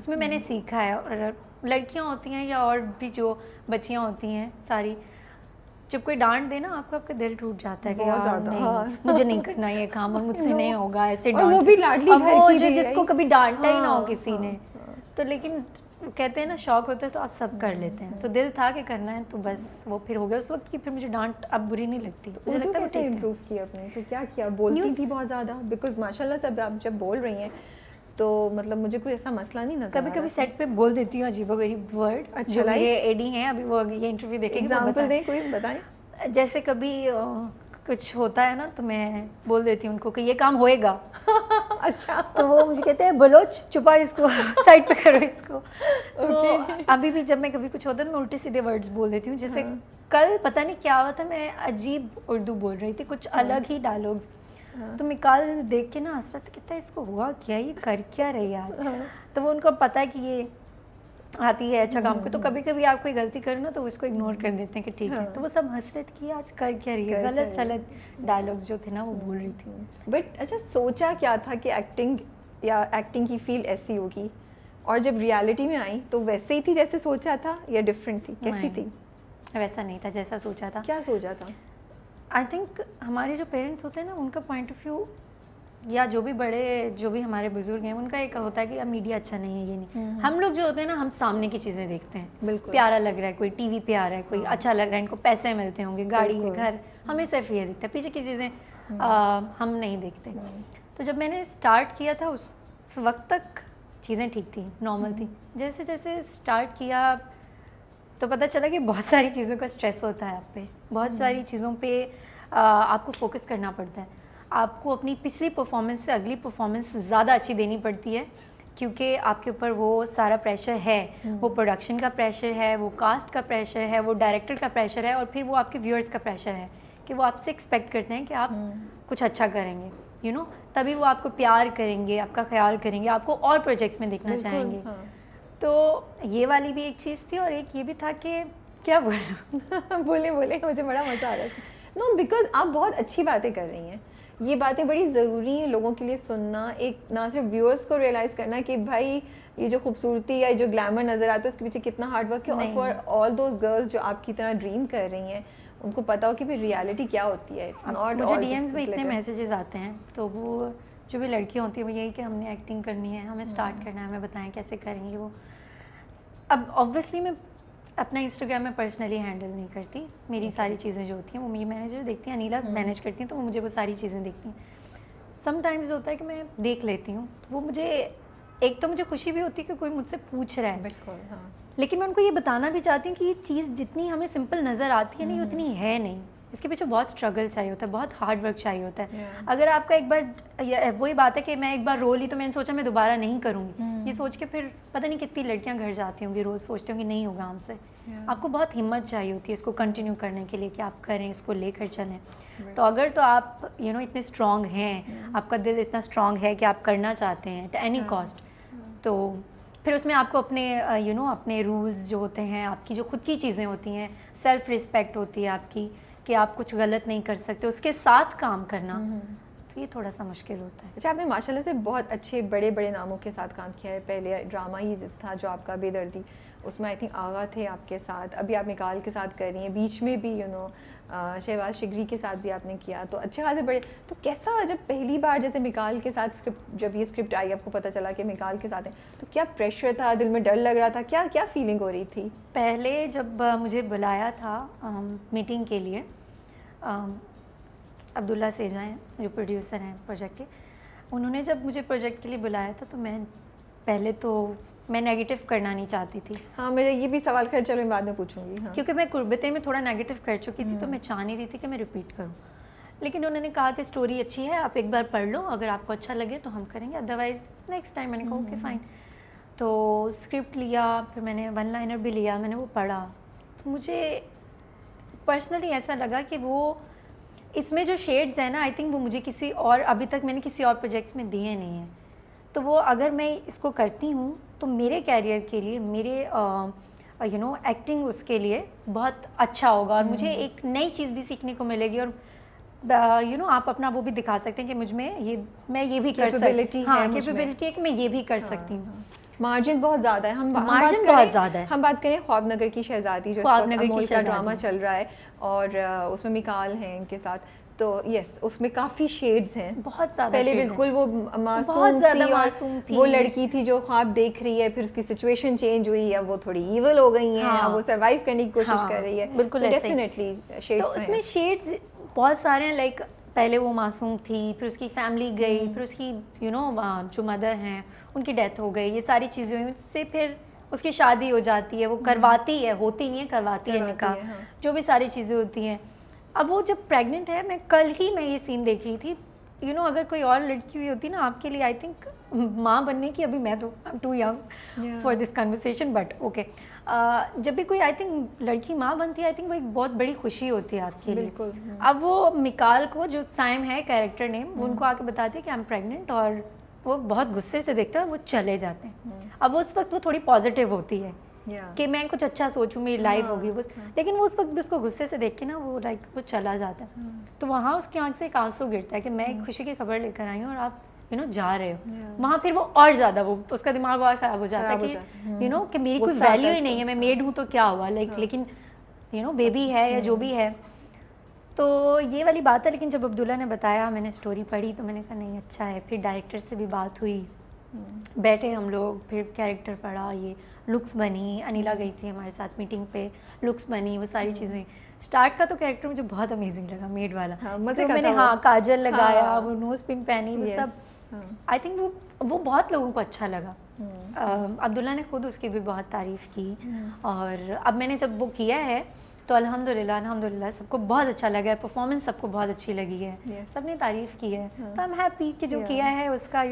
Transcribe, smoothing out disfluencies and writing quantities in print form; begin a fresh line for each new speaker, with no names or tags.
उसमें मैंने सीखा है। और लड़कियां होती हैं या और भी जो बच्चियां होती हैं सारी, जब कोई डांट दे ना आपको, आपका दिल टूट जाता है कि यार नहीं, मुझे नहीं करना ये काम और मुझसे नहीं होगा, ऐसे डांट।
वो भी लाडली घर की
जो जिसको कभी डांटा ही ना हो किसी ने। तो लेकिन कहते हैं ना शौक होता है तो आप सब कर लेते हैं, तो दिल था कि करना है तो बस वो फिर हो गया उस वक्त की। फिर मुझे डांट अब बुरी नहीं लगती, मुझे लगता है
कैसे इम्प्रूव किया आपने, तो क्या किया? बोलती थी बहुत ज़्यादा, बिकॉज माशाल्लाह से आप जब बोल रही हैं तो मतलब मुझे कोई ऐसा मसला नहीं नजर।
कभी कभी सेट पे बोल देती हूँ अजीबोगरीब वर्ड।
अच्छा,
जो मेरे एडी हैं अभी वो ये इंटरव्यू देखेंगे,
एग्जांपल दें कोई, बताएं।
जैसे कभी कुछ होता है ना तो मैं बोल देती हूँ उनको कि ये काम होएगा।
अच्छा।
तो वो मुझे कहते हैं बलोच चुपा इसको, साइड पे करो इसको। तो अभी भी जब मैं कभी कुछ होता है तो मैं उल्टे सीधे वर्ड्स बोल देती हूँ। जैसे कल पता नहीं क्या हुआ था, मैं अजीब उर्दू बोल रही थी, कुछ अलग ही डायलॉग्स। तो मिकाल देख के ना हंस रहा था, कहता है इसको हुआ क्या, ये कर क्या रही है आज। तो वो उनको पता है कि ये आती है अच्छा काम को। तो कभी कभी आप कोई गलती करो ना तो उसको इग्नोर कर देते हैं कि ठीक है। तो वो सब हंस रहे थे कि आज कर क्या रही है, गलत सलत डायलॉग्स जो थे ना वो बोल रही थी।
बट अच्छा, सोचा क्या था कि एक्टिंग की फील्ड ऐसी होगी, और जब रियलिटी में आई तो वैसे ही थी जैसे सोचा था या डिफरेंट थी, कैसी थी?
वैसा नहीं था जैसा सोचा था।
क्या सोचा था?
आई थिंक हमारे जो पेरेंट्स होते हैं ना उनका पॉइंट ऑफ व्यू, या जो भी हमारे बुजुर्ग हैं उनका एक होता है कि मीडिया अच्छा नहीं है, ये नहीं। हम लोग जो होते हैं ना हम सामने की चीज़ें देखते हैं,
बिल्कुल
प्यारा लग रहा है, कोई टीवी पे आ रहा है, कोई अच्छा लग रहा है, इनको पैसे मिलते होंगे, गाड़ी है, घर, हमें सिर्फ ये दिखता है, पीछे की चीज़ें हम नहीं देखते। तो जब मैंने स्टार्ट किया था उस वक्त तक चीज़ें ठीक थी, नॉर्मल थी। जैसे जैसे स्टार्ट किया तो पता चला कि बहुत सारी चीज़ों का स्ट्रेस होता है आप पे, बहुत सारी चीज़ों पे आपको फोकस करना पड़ता है। आपको अपनी पिछली परफॉर्मेंस से अगली परफॉर्मेंस ज़्यादा अच्छी देनी पड़ती है, क्योंकि आपके ऊपर वो सारा प्रेशर है। वो प्रोडक्शन का प्रेशर है, वो कास्ट का प्रेशर है, वो डायरेक्टर का प्रेशर है, और फिर वो आपके व्यूअर्स का प्रेशर है कि वो आपसे एक्सपेक्ट करते हैं कि आप कुछ अच्छा करेंगे, यू नो, तभी वो आपको प्यार करेंगे, आपका ख्याल करेंगे, आपको और प्रोजेक्ट्स में देखना चाहेंगे। तो ये वाली भी एक चीज़ थी, और एक ये भी था कि क्या बोलूं
बोले मुझे बड़ा मज़ा आ रहा है। नो, बिकॉज आप बहुत अच्छी बातें कर रही हैं, ये बातें बड़ी ज़रूरी हैं लोगों के लिए सुनना, एक ना सिर्फ व्यूअर्स को रियलाइज़ करना कि भाई ये जो खूबसूरती या जो ग्लैमर नज़र आता है उसके पीछे कितना हार्ड वर्क है, और फॉर ऑल दोज गर्ल्स जो आपकी तरह ड्रीम कर रही हैं उनको पता हो कि फिर रियलिटी क्या होती है।
मुझे डीएम्स में इतने मैसेजेस आते हैं, तो वो जो भी लड़कियाँ होती हैं वो यही कि हमने एक्टिंग करनी है, हमें स्टार्ट करना है, हमें बताएं कैसे करेंगे वो। अब ऑब्वियसली मैं अपना इंस्टाग्राम में पर्सनली हैंडल नहीं करती, मेरी सारी चीज़ें जो होती हैं वो मेरी मैनेजर देखती हैं, अनीला मैनेज करती हैं, तो वो मुझे वो सारी चीज़ें देखती हैं। समटाइम्स होता है कि मैं देख लेती हूँ, तो वो मुझे एक तो मुझे खुशी भी होती है कि कोई मुझसे पूछ रहा है,
बिल्कुल, हाँ।
लेकिन मैं उनको ये बताना भी चाहती हूँ कि ये चीज़ जितनी हमें सिंपल नज़र आती है नहीं उतनी है नहीं, इसके पीछे बहुत स्ट्रगल चाहिए होता है, बहुत हार्ड वर्क चाहिए होता है। अगर आपका एक बार वही बात है कि मैं एक बार रो ली तो मैंने सोचा मैं दोबारा नहीं करूँगी, ये सोच के फिर पता नहीं कितनी लड़कियां घर जाती होंगी, रोज़ सोचती होंगी नहीं होगा हमसे। आपको बहुत हिम्मत चाहिए होती है इसको कंटिन्यू करने के लिए कि आप करें, इसको लेकर चलें। तो अगर तो आप इतने स्ट्रॉन्ग हैं, आपका दिल इतना स्ट्रॉन्ग है कि आप करना चाहते हैं एट एनी कॉस्ट, तो फिर उसमें आपको अपने अपने रूल्स जो होते हैं, आपकी जो खुद की चीज़ें होती हैं, सेल्फ रिस्पेक्ट होती है आपकी कि आप कुछ गलत नहीं कर सकते, उसके साथ काम करना, तो ये थोड़ा सा मुश्किल होता है।
अच्छा, आपने माशाल्लाह से बहुत अच्छे बड़े बड़े नामों के साथ काम किया है। पहले ड्रामा ही था जो आपका बेदर्दी, उसमें आई थिंक आगा थे आपके साथ, अभी आप मिकाल के साथ कर रही हैं, बीच में भी शहबाज शिगरी के साथ भी आपने किया, तो अच्छे खासे बड़े। तो कैसा जब पहली बार जैसे मिकाल के साथ जब ये स्क्रिप्ट आई, आपको पता चला कि मिकाल के साथ है, तो क्या प्रेशर था, दिल में डर लग रहा था, क्या क्या फीलिंग हो रही थी?
पहले जब मुझे बुलाया था मीटिंग के लिए, अब्दुल्ला सेजा हैं जो प्रोड्यूसर हैं प्रोजेक्ट के, उन्होंने जब मुझे प्रोजेक्ट के लिए बुलाया था तो मैं नेगेटिव करना नहीं चाहती थी।
हाँ, मेरा ये भी सवाल खैर चलो मैं बाद में पूछूंगी। हाँ।
क्योंकि मैं कुर्बते में थोड़ा नेगेटिव कर चुकी थी, तो मैं चाह नहीं रही थी कि मैं रिपीट करूं। लेकिन उन्होंने कहा कि स्टोरी अच्छी है, आप एक बार पढ़ लो, अगर आपको अच्छा लगे तो हम करेंगे, अदरवाइज नेक्स्ट टाइम। मैंने कहा ओके फाइन। तो स्क्रिप्ट लिया, फिर मैंने वन लाइनर भी लिया, मैंने वो पढ़ा, तो मुझे पर्सनली ऐसा लगा कि वो इसमें जो शेड्स हैं ना, आई थिंक वो मुझे किसी और, अभी तक मैंने किसी और प्रोजेक्ट्स में दिए नहीं हैं। तो वो अगर मैं इसको करती हूँ तो मेरे कैरियर के लिए, मेरे एक्टिंग उसके लिए बहुत अच्छा होगा, और मुझे एक नई चीज़ भी सीखने को मिलेगी, और आप अपना वो भी दिखा सकते हैं कि मुझ में मैं ये भी कर सकती हूँ, हाँ, कैपेबिलिटी है कि मैं ये भी कर सकती हूँ।
मार्जिन बहुत ज़्यादा है। हम
मार्जिन बहुत ज़्यादा है।
हम बात करें ख्वाबनगर की शहजादी जो
ख्वाबनगर की
अमोल का ड्रामा
शहजादी।
चल रहा है और उसमें मिकाल हैं इनके साथ, तो यस उसमें काफ़ी शेड्स हैं,
बहुत ज़्यादा
पहले
shades
बिल्कुल
हैं।
वो
बहुत
मासूम
ज़्यादा
सी और
मासूम थी।
वो लड़की थी जो ख्वाब देख रही है, फिर उसकी सिचुएशन चेंज हुई, अब वो थोड़ी ईवल हो गई हैं,
हाँ।
अब वो सरवाइव करने की कोशिश
हाँ,
कर रही है।
बिल्कुल ऐसे ही।
डेफिनेटली शेड्स
तो उसमें शेड्स बहुत सारे हैं, लाइक पहले वो मासूम थी, फिर उसकी फैमिली गई, फिर उसकी जो मदर हैं उनकी डेथ हो गई, ये सारी चीज़ें हुई, उससे फिर उसकी शादी हो जाती है, वो करवाती है, होती नहीं है, करवाती है निकाह,
हाँ।
जो भी सारी चीज़ें होती हैं। अब वो जब प्रेग्नेंट है, मैं कल ही मैं ये सीन देख रही थी, अगर कोई और लड़की हुई होती ना आपके लिए, आई थिंक माँ बनने की, अभी मैं तो I am too young for this conversation, but okay, जब भी कोई आई थिंक लड़की माँ बनती है, आई थिंक वो एक बहुत बड़ी खुशी होती है आपके लिए।
बिल्कुल।
अब वो मिकाल को, जो साइम है कैरेक्टर नेम, वो उनको आके बताते हैं कि आई एम प्रेग्नेंट, और वो बहुत गुस्से से देखते हैं और वो चले जाते हैं। अब उस वक्त वो थोड़ी पॉजिटिव होती है कि मैं कुछ अच्छा सोचूं, मेरी लाइफ होगी वो, लेकिन वो उस वक्त भी उसको गुस्से से देख के ना वो वो चला जाता है। तो वहाँ उसकी आंख से एक आंसू गिरता है कि मैं एक खुशी की खबर लेकर आई हूँ और आप जा रहे हो। वहाँ फिर वो और ज़्यादा वो उसका दिमाग और ख़राब हो जाता है कि कि मेरी कोई वैल्यू ही नहीं है, मैं मेड हूँ तो क्या हुआ, लेकिन बेबी है या जो भी है। तो ये वाली बात है। लेकिन जब अब्दुल्ला ने बताया, मैंने स्टोरी पढ़ी, तो मैंने कहा नहीं अच्छा है। फिर डायरेक्टर से भी बात हुई, बैठे हम लोग, फिर कैरेक्टर पढ़ा, ये लुक्स बनी, अनिला गई थी हमारे साथ मीटिंग पे, लुक्स बनी, वो सारी चीज़ें। स्टार्ट का तो कैरेक्टर मुझे बहुत अमेजिंग लगा, मेड वाला।
मजे
तो
का
मैंने
था वो।
काजल लगाया,
हाँ।
वो नोज पिन पहनी, वो सब, आई थिंक वो बहुत लोगों को अच्छा लगा। अब्दुल्ला ने खुद उसकी भी बहुत तारीफ़ की, और अब मैंने जब वो किया है तो अल्हम्दुलिल्लाह सबको बहुत अच्छा लगा है, परफॉर्मेंस सबको बहुत अच्छी लगी है, सबने तारीफ़ की है, तो आई एम हैप्पी कि जो किया है उसका